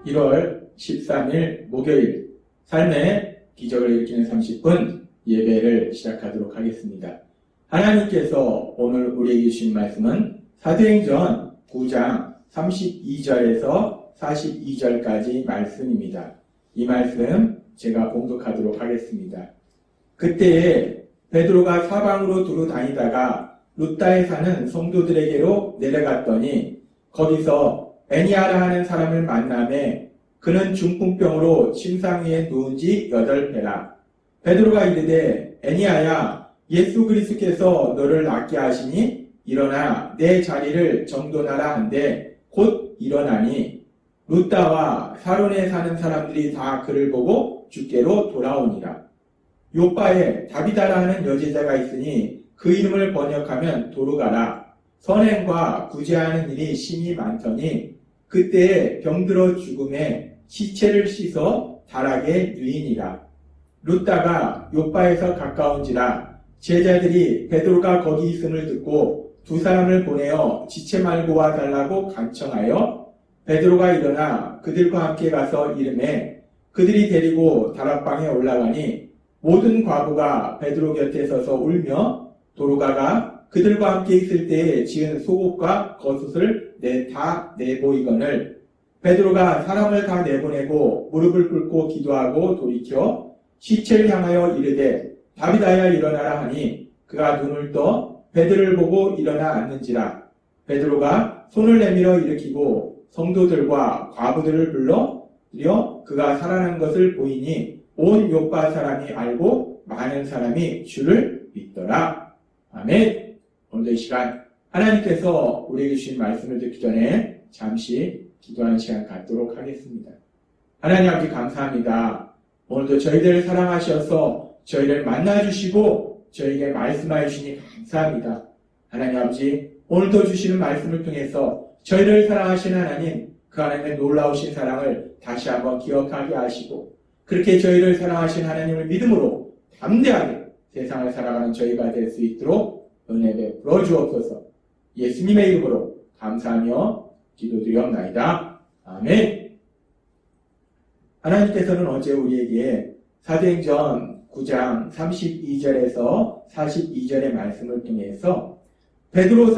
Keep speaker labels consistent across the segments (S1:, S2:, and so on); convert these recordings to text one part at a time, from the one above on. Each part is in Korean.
S1: 1월 13일 목요일 삶의 기적을 일으키는 30분 예배를 시작하도록 하겠습니다. 하나님께서 오늘 우리에게 주신 말씀은 사도행전 9장 32절에서 42절까지 말씀입니다. 이 말씀 제가 봉독하도록 하겠습니다. 그때에 베드로가 사방으로 두루 다니다가 룻다에 사는 성도들에게로 내려갔더니 거기서 애니아라 하는 사람을 만나매 그는 중풍병으로 침상 위에 누운 지 8배라. 베드로가 이르되 애니아야 예수 그리스도께서 너를 낫게 하시니 일어나 내 자리를 정돈하라 한데 곧 일어나니 룻다와 사론에 사는 사람들이 다 그를 보고 주께로 돌아오니라. 요빠에 다비다라 하는 여제자가 있으니 그 이름을 번역하면 도르가라. 선행과 구제하는 일이 심히 많더니 그때에 병들어 죽음에 시체를 씻어 다락에 누이니라. 룻다가 요빠에서 가까운지라 제자들이 베드로가 거기 있음을 듣고 두 사람을 보내어 지체 말고 와 달라고 간청하여 베드로가 일어나 그들과 함께 가서 이르매 그들이 데리고 다락방에 올라가니 모든 과부가 베드로 곁에 서서 울며 도르가가 그들과 함께 있을 때에 지은 속옷과 겉옷을 다 내보이거늘 베드로가 사람을 다 내보내고 무릎을 꿇고 기도하고 돌이켜 시체를 향하여 이르되 다비다야 일어나라 하니 그가 눈을 떠 베드로를 보고 일어나 앉는지라. 베드로가 손을 내밀어 일으키고 성도들과 과부들을 불러 그가 살아난 것을 보이니 온 요빠 사람이 알고 많은 사람이 주를 믿더라. 아멘. 오늘도 이 시간 하나님께서 우리에게 주신 말씀을 듣기 전에 잠시 기도하는 시간 갖도록 하겠습니다. 하나님 아버지 감사합니다. 오늘도 저희들을 사랑하셔서 저희를 만나주시고 저희에게 말씀하여 주시니 감사합니다. 하나님 아버지 오늘도 주시는 말씀을 통해서 저희를 사랑하시는 하나님 그 하나님의 놀라우신 사랑을 다시 한번 기억하게 하시고 그렇게 저희를 사랑하신 하나님을 믿음으로 담대하게 세상을 살아가는 저희가 될 수 있도록 은혜 베풀어 주옵소서. 예수님의 이름으로 감사하며 기도드리옵나이다. 아멘. 하나님께서는 어제 우리에게 사도행전 9장 32절에서 42절의 말씀을 통해서 베드로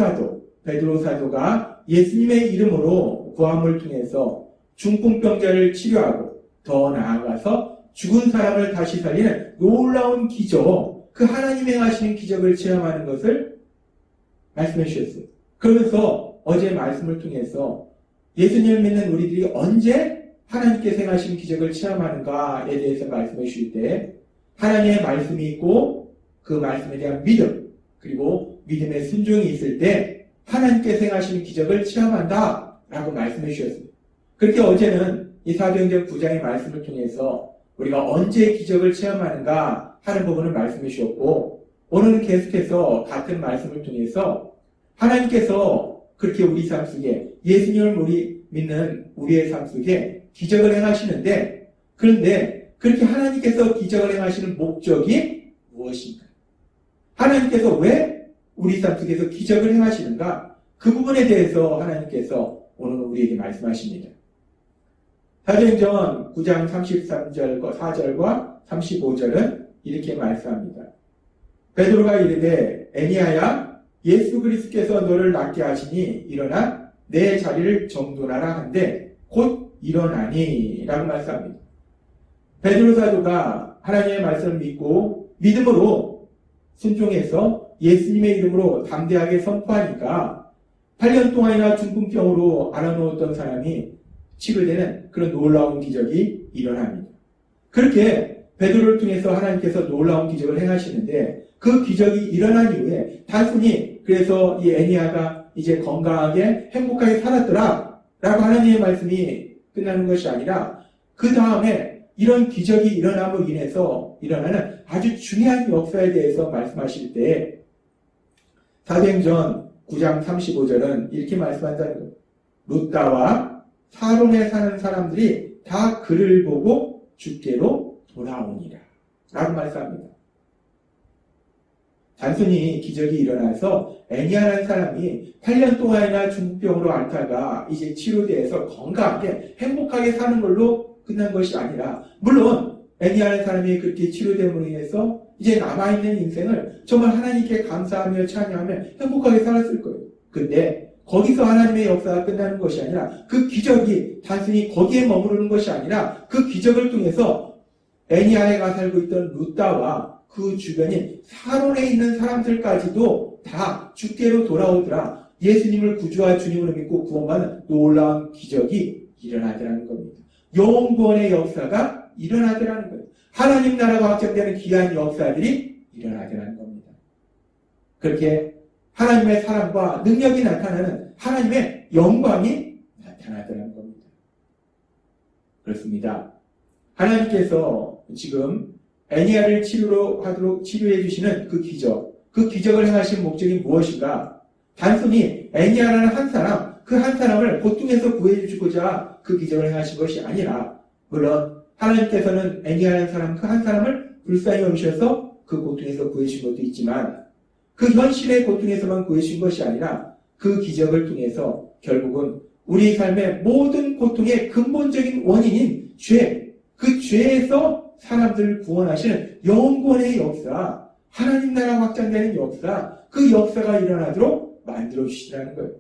S1: 사도가 예수님의 이름으로 구함을 통해서 중풍병자를 치료하고 더 나아가서 죽은 사람을 다시 살리는 놀라운 기적, 그 하나님이 행하시는 기적을 체험하는 것을 말씀해 주셨어요. 그러면서 어제 말씀을 통해서 예수님을 믿는 우리들이 언제 하나님께서 행하시는 기적을 체험하는가에 대해서 말씀해 주실 때 하나님의 말씀이 있고 그 말씀에 대한 믿음 그리고 믿음의 순종이 있을 때 하나님께서 행하시는 기적을 체험한다 라고 말씀해 주셨습니다. 그렇게 어제는 이 사도행전 9장의 말씀을 통해서 우리가 언제 기적을 체험하는가 하는 부분을 말씀해 주셨고 오늘은 계속해서 같은 말씀을 통해서 하나님께서 그렇게 우리 삶 속에 예수님을 믿는 우리의 삶 속에 기적을 행하시는데 그런데 그렇게 하나님께서 기적을 행하시는 목적이 무엇인가? 하나님께서 왜 우리 삶 속에서 기적을 행하시는가? 그 부분에 대해서 하나님께서 오늘 우리에게 말씀하십니다. 사도행전 9장 33절과 4절과 35절은 이렇게 말씀합니다. 베드로가 이르되 애니아야 예수 그리스도께서 너를 낫게 하시니 일어나 내 자리를 정돈하라 한데 곧 일어나니 라고 말씀합니다. 베드로 사도가 하나님의 말씀을 믿고 믿음으로 순종해서 예수님의 이름으로 담대하게 선포하니까 8년 동안이나 중풍병으로 앓아누웠던 사람이 치료되는 그런 놀라운 기적이 일어납니다. 그렇게 베드로를 통해서 하나님께서 놀라운 기적을 행하시는데 그 기적이 일어난 이후에 단순히 그래서 이 애니아가 이제 건강하게 행복하게 살았더라 라고 하나님의 말씀이 끝나는 것이 아니라 그 다음에 이런 기적이 일어남으로 인해서 일어나는 아주 중요한 역사에 대해서 말씀하실 때 사도행전 9장 35절은 이렇게 말씀한다는 거예요. 룻다와 사론에 사는 사람들이 다 그를 보고 주께로 돌아오니라 라고 말씀합니다. 단순히 기적이 일어나서 애니아라는 사람이 8년 동안이나 중풍병으로 앓다가 이제 치료돼서 건강하게 행복하게 사는 걸로 끝난 것이 아니라, 물론 애니아라는 사람이 그렇게 치료됨으로 인해서 이제 남아있는 인생을 정말 하나님께 감사하며 찬양하며 행복하게 살았을 거예요. 근데 거기서 하나님의 역사가 끝나는 것이 아니라, 그 기적이 단순히 거기에 머무르는 것이 아니라 그 기적을 통해서 애니아에가 살고 있던 루다와 그 주변인 사론에 있는 사람들까지도 다 주께로 돌아오더라. 예수님을 구주와 주님으로 믿고 구원받는 놀라운 기적이 일어나더라는 겁니다. 영혼 구원의 역사가 일어나더라는 거예요. 하나님 나라가 확정되는 귀한 역사들이 일어나더라는 겁니다. 그렇게 하나님의 사랑과 능력이 나타나는 하나님의 영광이 나타나더라는 겁니다. 그렇습니다. 하나님께서 지금 애니아를 치료해 주시는 그 기적을 행하신 목적이 무엇인가? 단순히 애니아라는 한 사람, 그 한 사람을 고통에서 구해 주고자 그 기적을 행하신 것이 아니라, 물론 하나님께서는 애니아라는 사람, 그 한 사람을 불쌍히 여기셔서 그 고통에서 구해 주신 것도 있지만, 그 현실의 고통에서만 구해 주신 것이 아니라 그 기적을 통해서 결국은 우리 삶의 모든 고통의 근본적인 원인인 죄, 그 죄에서 사람들을 구원하시는 영원구원의 역사, 하나님 나라 확장되는 역사, 그 역사가 일어나도록 만들어 주시라는 거예요.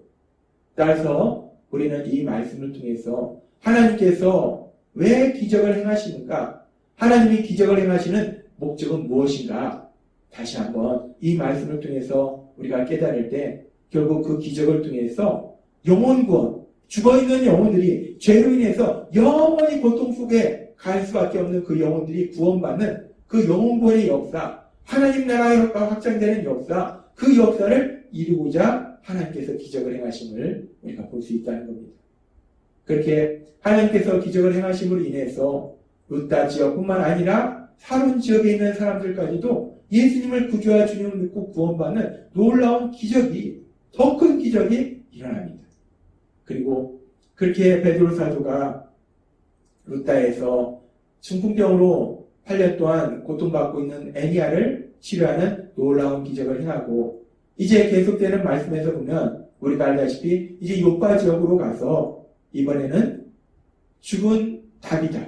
S1: 따라서 우리는 이 말씀을 통해서 하나님께서 왜 기적을 행하시는가, 하나님이 기적을 행하시는 목적은 무엇인가, 다시 한번 이 말씀을 통해서 우리가 깨달을 때 결국 그 기적을 통해서 영혼구원, 죽어있는 영혼들이 죄로 인해서 영원히 고통 속에 갈 수밖에 없는 그 영혼들이 구원받는 그 영혼구원의 역사, 하나님 나라가 확장되는 역사, 그 역사를 이루고자 하나님께서 기적을 행하심을 우리가 볼 수 있다는 겁니다. 그렇게 하나님께서 기적을 행하심으로 인해서 루다 지역뿐만 아니라 사론 지역에 있는 사람들까지도 예수님을 구주와 주님을 믿고 구원받는 놀라운 기적이, 더 큰 기적이 일어납니다. 그리고 그렇게 베드로 사도가 루다에서 중풍병으로 8년 동안 고통받고 있는 애니아를 치료하는 놀라운 기적을 행하고, 이제 계속되는 말씀에서 보면 우리가 알다시피 이제 요파 지역으로 가서 이번에는 죽은 다비다,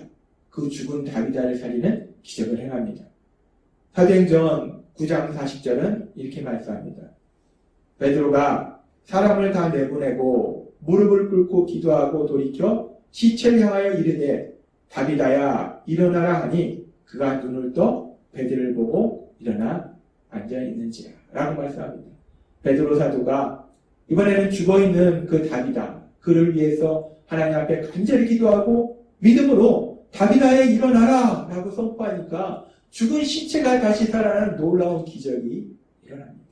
S1: 그 죽은 다비다를 살리는 기적을 행합니다. 사도행전 9장 40절은 이렇게 말씀합니다. 베드로가 사람을 다 내보내고 무릎을 꿇고 기도하고 돌이켜 시체를 향하여 이르되 다비다야 일어나라 하니 그가 눈을 떠 베드로를 보고 일어나 앉아있는지라 라고 말씀합니다. 베드로 사도가 이번에는 죽어있는 그 다비다, 그를 위해서 하나님 앞에 간절히 기도하고 믿음으로 다비다야 일어나라 라고 선포하니까 죽은 시체가 다시 살아나는 놀라운 기적이 일어납니다.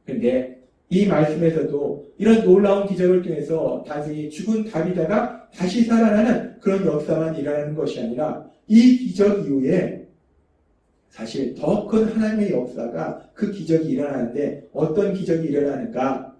S1: 그런데 이 말씀에서도 이런 놀라운 기적을 통해서 단순히 죽은 다비다가 다시 살아나는 그런 역사만 일어나는 것이 아니라, 이 기적 이후에 사실 더 큰 하나님의 역사가, 그 기적이 일어나는데 어떤 기적이 일어나는가?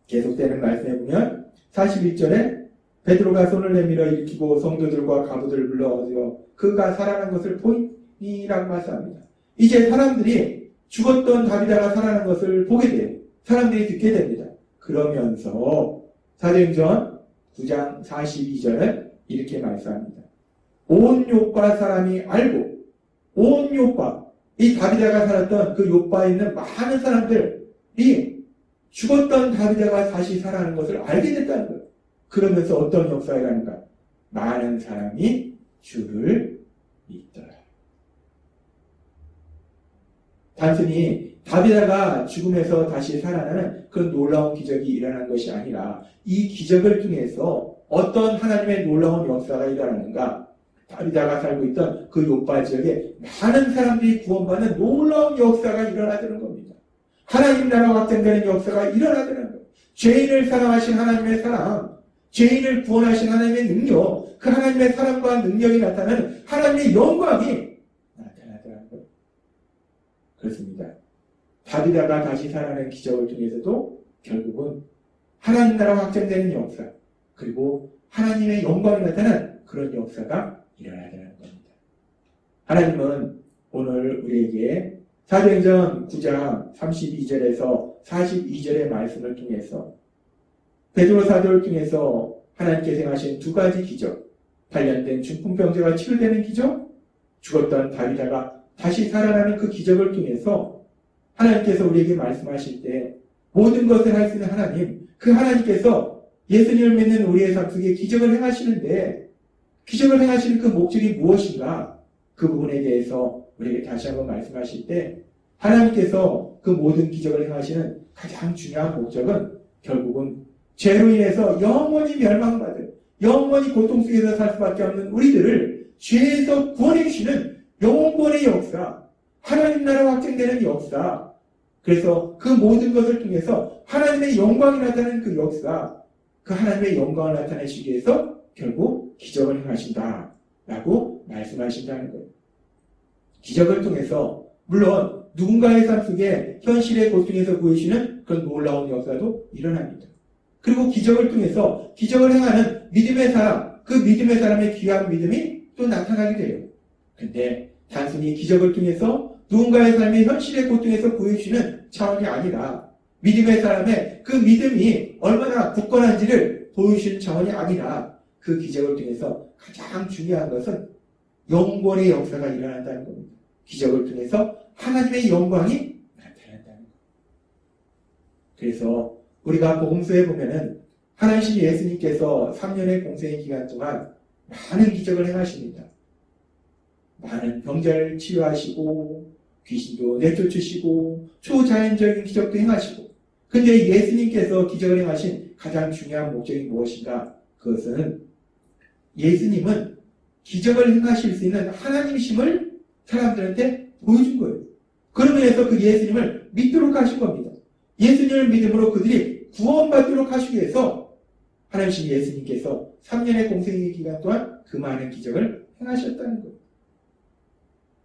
S1: 계속되는 말씀에 보면 41절에 베드로가 손을 내밀어 일으키고 성도들과 가부들을 불러들여 그가 살아난 것을 보이니라고 말씀합니다. 이제 사람들이 죽었던 다비다가 살아난 것을 보게 돼요. 사람들이 듣게 됩니다. 그러면서 사도행전 9장 42절은 이렇게 말씀합니다. 온 요파 사람이 알고, 온 요파, 이 다비다가 살았던 그 요파에 있는 많은 사람들이 죽었던 다비다가 다시 살아나는 것을 알게 됐다는 거예요. 그러면서 어떤 역사가 일어나는가? 많은 사람이 주를 믿더라. 단순히 다비다가 죽음에서 다시 살아나는 그런 놀라운 기적이 일어난 것이 아니라, 이 기적을 통해서 어떤 하나님의 놀라운 역사가 일어나는가? 다비다가 살고 있던 그 요파 지역에 많은 사람들이 구원받는 놀라운 역사가 일어나는 겁니다. 하나님 나라가 확장되는 역사가 일어나는 거예요. 죄인을 사랑하신 하나님의 사랑, 죄인을 구원하신 하나님의 능력, 그 하나님의 사랑과 능력이 나타나는 하나님의 영광이 나타나더라는 거예요. 그렇습니다. 다비다가 다시 살아나는 기적을 통해서도 결국은 하나님 나라가 확장되는 역사, 그리고 하나님의 영광이 나타나는 그런 역사가 일어나더라는 겁니다. 하나님은 오늘 우리에게 사도행전 9장 32절에서 42절의 말씀을 통해서 베드로 사도를 통해서 하나님께서 행하신 두 가지 기적, 8년 된 중풍병자가 치료되는 기적, 죽었던 다윗아가 다시 살아나는 그 기적을 통해서 하나님께서 우리에게 말씀하실 때 모든 것을 할 수 있는 하나님, 그 하나님께서 예수님을 믿는 우리의 삶 속에 기적을 행하시는데 기적을 행하시는 그 목적이 무엇인가? 그 부분에 대해서 우리에게 다시 한번 말씀하실 때 하나님께서 그 모든 기적을 행하시는 가장 중요한 목적은 결국은 죄로 인해서 영원히 멸망받을, 영원히 고통 속에서 살 수밖에 없는 우리들을 죄에서 구원해 주시는 영원권의 역사, 하나님 나라 확장되는 역사, 그래서 그 모든 것을 통해서 하나님의 영광이 나타나는 그 역사, 그 하나님의 영광을 나타내시기 위해서 결국 기적을 행하신다라고 말씀하신다는 거예요. 기적을 통해서 물론 누군가의 삶 속에 현실의 고통에서 보이시는 그런 놀라운 역사도 일어납니다. 그리고 기적을 통해서 기적을 행하는 믿음의 사람, 그 믿음의 사람의 귀한 믿음이 또 나타나게 돼요. 근데 단순히 기적을 통해서 누군가의 삶의 현실의 고통에서 보여주시는 차원이 아니라 믿음의 사람의 그 믿음이 얼마나 굳건한지를 보여주시는 차원이 아니라 그 기적을 통해서 가장 중요한 것은 영권의 역사가 일어난다는 겁니다. 기적을 통해서 하나님의 영광이 나타난다는 겁니다. 그래서 우리가 복음서에 보면은 하나님 예수님께서 3년의 공생의 기간 동안 많은 기적을 행하십니다. 많은 병자를 치유하시고 귀신도 내쫓으시고 초자연적인 기적도 행하시고, 근데 예수님께서 기적을 행하신 가장 중요한 목적이 무엇인가? 그것은 예수님은 기적을 행하실 수 있는 하나님이심을 사람들한테 보여준 거예요. 그러면 해서 그 예수님을 믿도록 하신 겁니다. 예수님을 믿음으로 그들이 구원받도록 하시기 위해서 하나님이신 예수님께서 3년의 공생의 기간 동안 그 많은 기적을 행하셨다는 거예요.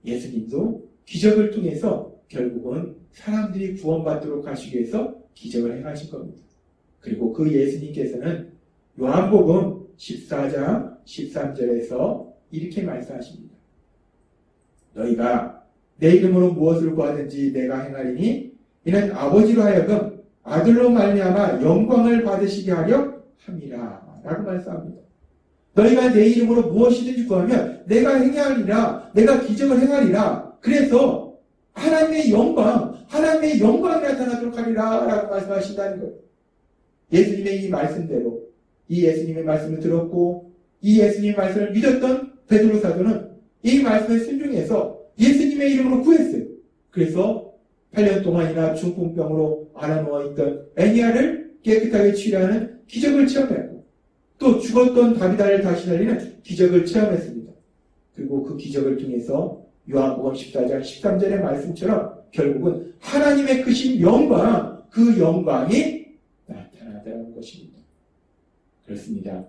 S1: 예수님도 기적을 통해서 결국은 사람들이 구원받도록 하시기 위해서 기적을 행하신 겁니다. 그리고 그 예수님께서는 요한복음 14장 13절에서 이렇게 말씀하십니다. 너희가 내 이름으로 무엇을 구하든지 내가 행하리니 이는 아버지로 하여금 아들로 말미암아 영광을 받으시게 하려 함이라 라고 말씀합니다. 너희가 내 이름으로 무엇이든지 구하면 내가 행하리라, 내가 기적을 행하리라. 그래서 하나님의 영광이 나타나도록 하리라 라고 말씀하신다는 거예요. 예수님의 이 말씀대로 이 예수님의 말씀을 들었고 이 예수님의 말씀을 믿었던 베드로 사도는 이 말씀에 순종해서 예수님의 이름으로 구했어요. 그래서 8년 동안이나 중풍병으로 앓아누워있던 애니아를 깨끗하게 치료하는 기적을 체험했고, 또 죽었던 다비다를 다시 살리는 기적을 체험했습니다. 그리고 그 기적을 통해서 요한복음 14장 13절의 말씀처럼 결국은 하나님의 크신 영광, 그 영광이 나타나다는 것입니다. 그렇습니다.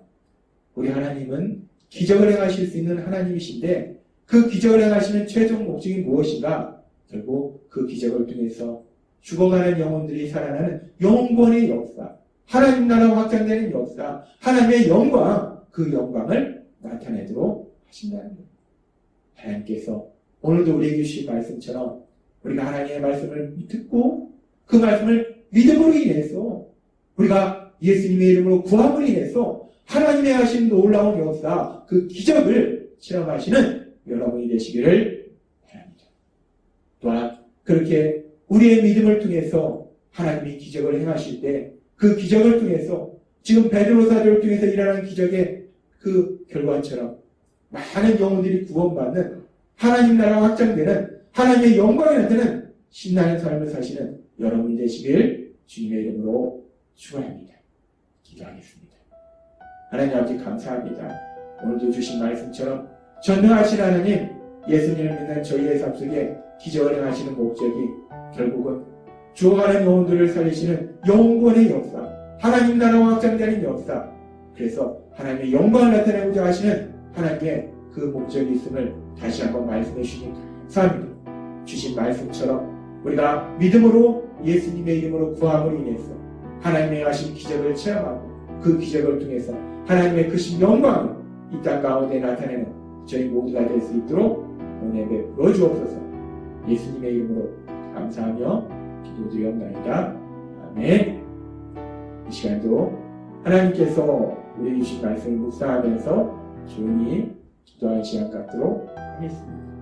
S1: 우리 하나님은 기적을 행하실 수 있는 하나님이신데 그 기적을 행하시는 최종 목적이 무엇인가? 결국 그 기적을 통해서 죽어가는 영혼들이 살아나는 영원의 역사, 하나님 나라 확장되는 역사, 하나님의 영광, 그 영광을 나타내도록 하신다는 거예요. 하나님께서 오늘도 우리에게 주신 말씀처럼 우리가 하나님의 말씀을 듣고 그 말씀을 믿음으로 인해서 우리가 예수님의 이름으로 구함으로 인해서 하나님의 하신 놀라운 역사, 그 기적을 체험하시는 여러분이 되시기를 바랍니다. 또한 그렇게 우리의 믿음을 통해서 하나님이 기적을 행하실 때 그 기적을 통해서 지금 베드로 사도를 통해서 일어나는 기적의 그 결과처럼 많은 영혼들이 구원받는 하나님 나라가 확장되는 하나님의 영광이 나타나는 신나는 삶을 사시는 여러분이 되시길 주님의 이름으로 축원합니다. 기도하겠습니다. 하나님 아버지 감사합니다. 오늘도 주신 말씀처럼 전능하신 하나님, 예수님을 믿는 저희의 삶 속에 기적을 행하시는 목적이 결국은 죽어가는 영혼들을 살리시는 영원의 역사, 하나님 나라가 확장되는 역사, 그래서 하나님의 영광을 나타내고자 하시는 하나님의 그 목적이 있음을 다시 한번 말씀해 주시니 감사합니다. 주신 말씀처럼 우리가 믿음으로 예수님의 이름으로 구함으로 인해서 하나님의 하신 기적을 체험하고 그 기적을 통해서 하나님의 크신 영광을 이 땅 가운데 나타내는 저희 모두가 될 수 있도록 은혜 베풀어 주옵소서. 예수님의 이름으로 감사하며 기도드리옵나이다. 아멘. 이 시간도 하나님께서 우리 주신 말씀을 묵상하면서 조용히 기도하는 시간 갖도록 하겠습니다.